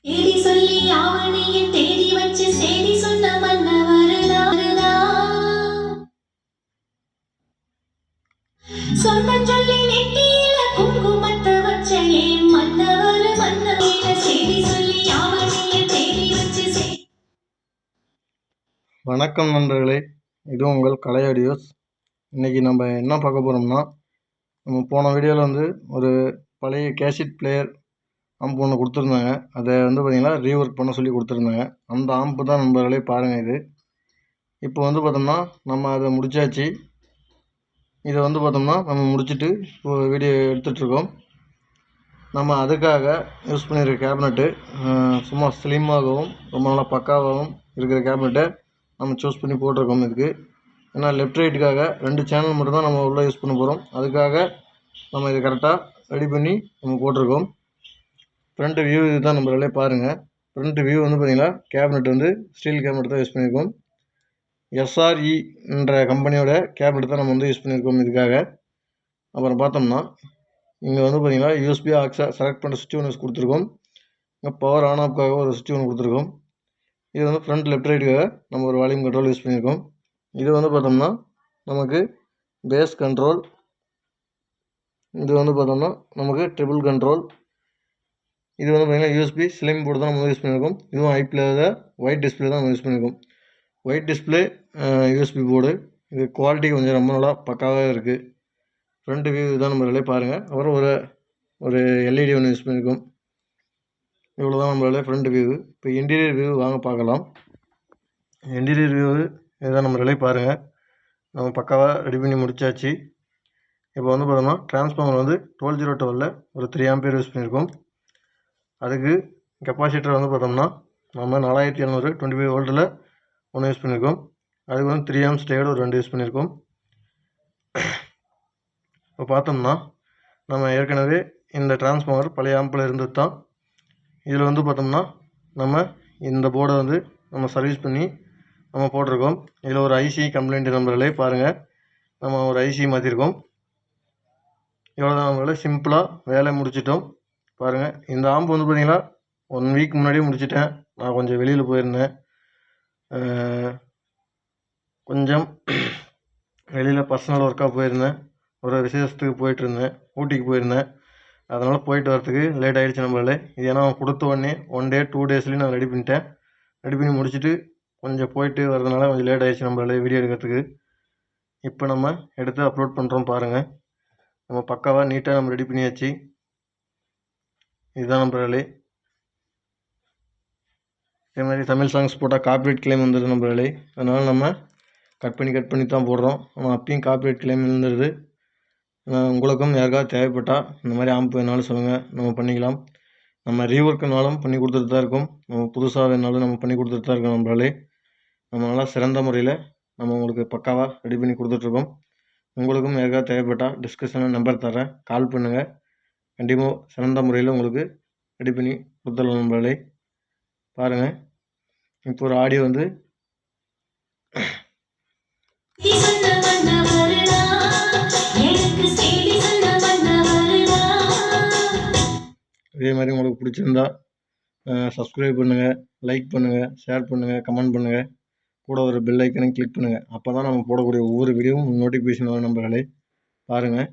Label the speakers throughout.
Speaker 1: தேடி சொல்லி ஆவணியில் தேடி வச்சு செய்தி சொன்ன மன்னவருதா சொந்தம் சொல்லி நெட்டியில குங்குமத்தை வச்ச ஏன் மன்னவர் மன்னவர செய்தி சொல்லி ஆவணியில் தேடி வச்சு
Speaker 2: வணக்கம் நண்பர்களே, இது உங்கள் கலை ஆடியோஸ். இன்றைக்கி நம்ம என்ன பார்க்க போகிறோம்னா, நம்ம போன வீடியோவில் வந்து ஒரு பழைய கேசட் பிளேயர் ஆம்ப் ஒன்று கொடுத்துருந்தாங்க. அதை வந்து பார்த்திங்கன்னா ரீஒர்க் பண்ண சொல்லி கொடுத்துருந்தாங்க. அந்த ஆம்பு தான் நண்பர்களே பாருங்கள். இது இப்போ வந்து பார்த்தோம்னா நம்ம அதை முடித்தாச்சு. இதை வந்து பார்த்தோம்னா நம்ம முடிச்சுட்டு இப்போ வீடியோ எடுத்துகிட்ருக்கோம். நம்ம அதுக்காக யூஸ் பண்ணியிருக்க கேபினெட்டு சும்மா ஸ்லிம்மாகவும் ரொம்ப நல்லா பக்காவாகவும் இருக்கிற கேபினெட்டை நம்ம சூஸ் பண்ணி போட்டிருக்கோம். இதுக்கு ஏன்னா லெஃப்ட் ரைட்டுக்காக 2 சேனல் மட்டும் தான் நம்ம உள்ளே யூஸ் பண்ண போகிறோம். அதுக்காக நம்ம இதை கரெக்டாக ரெடி பண்ணி நம்ம போட்டிருக்கோம். ஃப்ரண்ட் வியூ இது தான் நம்மளாலே பாருங்கள். ஃப்ரண்ட் வியூ வந்து பார்த்திங்கன்னா கேபினெட் வந்து ஸ்டீல் கேபினெட் தான் யூஸ் பண்ணியிருக்கோம். எஸ்ஆர்இ என்ற கம்பெனியோட கேபினெட் தான் நம்ம வந்து யூஸ் பண்ணியிருக்கோம் இதுக்காக. அப்புறம் பார்த்தோம்னா இங்கே வந்து பார்த்திங்கன்னா யூஎஸ்பி ஆக்ஸை செலக்ட் பண்ணுற சுவிட்ச் ஒன்று கொடுத்துருக்கோம். இங்கே பவர் ஆன் ஆஃப்காக ஒரு சுவிட்ச் ஒன்று கொடுத்துருக்கோம். இது வந்து ஃப்ரண்ட் லெஃப்ட் ரைட்டுக்காக நம்ம ஒரு வால்யூம் கண்ட்ரோல் யூஸ் பண்ணியிருக்கோம். இது வந்து பார்த்தோம்னா நமக்கு பேஸ் கண்ட்ரோல். இது வந்து பார்த்தோம்னா நமக்கு ட்ரிபிள் கண்ட்ரோல். இது வந்து பார்த்திங்கன்னா யூஎஸ்பி ஸ்லிம் போர்டு தான் நம்ம யூஸ் பண்ணியிருக்கோம். இதுவும் ஐபியில் ஒயிட் டிஸ்பிளே தான் நம்ம யூஸ் பண்ணியிருக்கோம். White display USB board. இது குவாலிட்டி கொஞ்சம் ரொம்ப நல்லா பக்காவாக இருக்குது. ஃப்ரண்ட் வியூ தான் நம்மளாலே பாருங்கள். அப்புறம் ஒரு எல்இடி ஒன்று யூஸ் பண்ணியிருக்கோம். இவ்வளோ தான் நம்மளால ஃப்ரண்ட் வியூ. இப்போ இன்டீரியர் வியூ வாங்க பார்க்கலாம். இன்டீரியர் வியூ இதுதான் நம்மளாலே பாருங்கள். நம்ம பக்காவாக ரெடி பண்ணி முடித்தாச்சு. இப்போ வந்து பார்த்தோம்னா டிரான்ஸ்ஃபார்மர் வந்து 1202ல் ஒரு 3 ஆம்பியர் யூஸ் பண்ணியிருக்கோம். அதுக்கு கெப்பாசிட்டர் வந்து பார்த்தோம்னா நம்ம 4700 25 வோல்ட்டில் ஒன்று யூஸ் பண்ணியிருக்கோம். அதுக்கு வந்து 3 ஆம்ஸ் டயோடு ஒரு 2 யூஸ் பண்ணியிருக்கோம். இப்போ பார்த்தோம்னா நம்ம ஏற்கனவே இந்த டிரான்ஸ்ஃபார்மர் பழைய ஆம்பில் இருந்தது தான். இதில் வந்து பார்த்தோம்னா நம்ம இந்த போர்டை வந்து நம்ம சர்வீஸ் பண்ணி நம்ம போட்டிருக்கோம். இதில் ஒரு ஐசி கம்ப்ளைண்ட் நம்பர்களே பாருங்கள். நம்ம ஒரு ஐசி மாற்றிருக்கோம். இவ்வளோ தான் நம்மளால சிம்பிளாக வேலை முடிச்சிட்டோம். பாருங்கள், இந்த ஆம்பு வந்து பார்த்திங்கன்னா 1 வீக் முன்னாடியே முடிச்சிட்டேன். நான் கொஞ்சம் வெளியில் போயிருந்தேன். கொஞ்சம் வெளியில் பர்சனல் ஒர்க்காக போயிருந்தேன். ஒரு விசேஷத்துக்கு போயிட்டுருந்தேன். ஊட்டிக்கு போயிருந்தேன். அதனால் போயிட்டு வரத்துக்கு லேட் ஆகிடுச்சு நம்மளால. இது ஏன்னா கொடுத்த உடனே 1 டே 2 டேஸ்லேயும் நான் ரெடி பண்ணிட்டேன். ரெடி பண்ணி முடிச்சுட்டு கொஞ்சம் போயிட்டு வரதுனால கொஞ்சம் லேட் ஆகிடுச்சு நம்மளால வீடியோ எடுக்கிறதுக்கு. இப்போ நம்ம எடுத்து அப்லோட் பண்ணுறோம் பாருங்கள். நம்ம பக்காவாக நீட்டாக நம்ம ரெடி பண்ணியாச்சு. இதுதான் நம்மளாலே. இதே மாதிரி தமிழ் சாங்ஸ் போட்டால் காப்பிரைட் கிளைம் வந்துடுது நம்மளாலே. அதனால் நம்ம கட் பண்ணி தான் போடுறோம். ஆனால் அப்பயும் காப்பிரைட் கிளைம் இருந்துடுது. உங்களுக்கும் யாருக்காவது தேவைப்பட்டால் இந்த மாதிரி ஆம்ப் வேணாலும் சொல்லுங்கள், நம்ம பண்ணிக்கலாம். நம்ம ரீஒர்க்குனாலும் பண்ணி கொடுத்துட்டு தான் இருக்கோம். நம்ம புதுசாக வேணாலும் நம்ம பண்ணி கொடுத்துட்டு தான் இருக்கோம். நம்மளாலே நம்ம நல்லா சிறந்த முறையில் நம்ம உங்களுக்கு பக்காவாக ரெடி பண்ணி கொடுத்துட்ருக்கோம். உங்களுக்கும் யாருக்காவது தேவைப்பட்டால் டிஸ்கிரிப்ஷனில் நம்பர் தரேன், கால் பண்ணுங்கள். கண்டிப்பாக சிறந்த முறையில் உங்களுக்கு ரெடி பண்ணி கொடுத்துடலாம். நம்மளாலே பாருங்கள். இப்போ ஒரு ஆடியோ வந்து இதே மாதிரி உங்களுக்கு பிடிச்சிருந்தா சப்ஸ்கிரைப் பண்ணுங்கள், லைக் பண்ணுங்கள், ஷேர் பண்ணுங்கள், கமெண்ட் பண்ணுங்கள். கூட ஒரு பெல் ஐக்கனையும் கிளிக் பண்ணுங்கள். அப்போ தான் நம்ம போடக்கூடிய ஒவ்வொரு வீடியோவும் நோட்டிஃபிகேஷன் வரும். நம்பர்களே பாருங்கள்.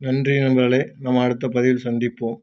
Speaker 2: நன்றி நண்பர்களே. நம்ம அடுத்த பதிவில் சந்திப்போம்.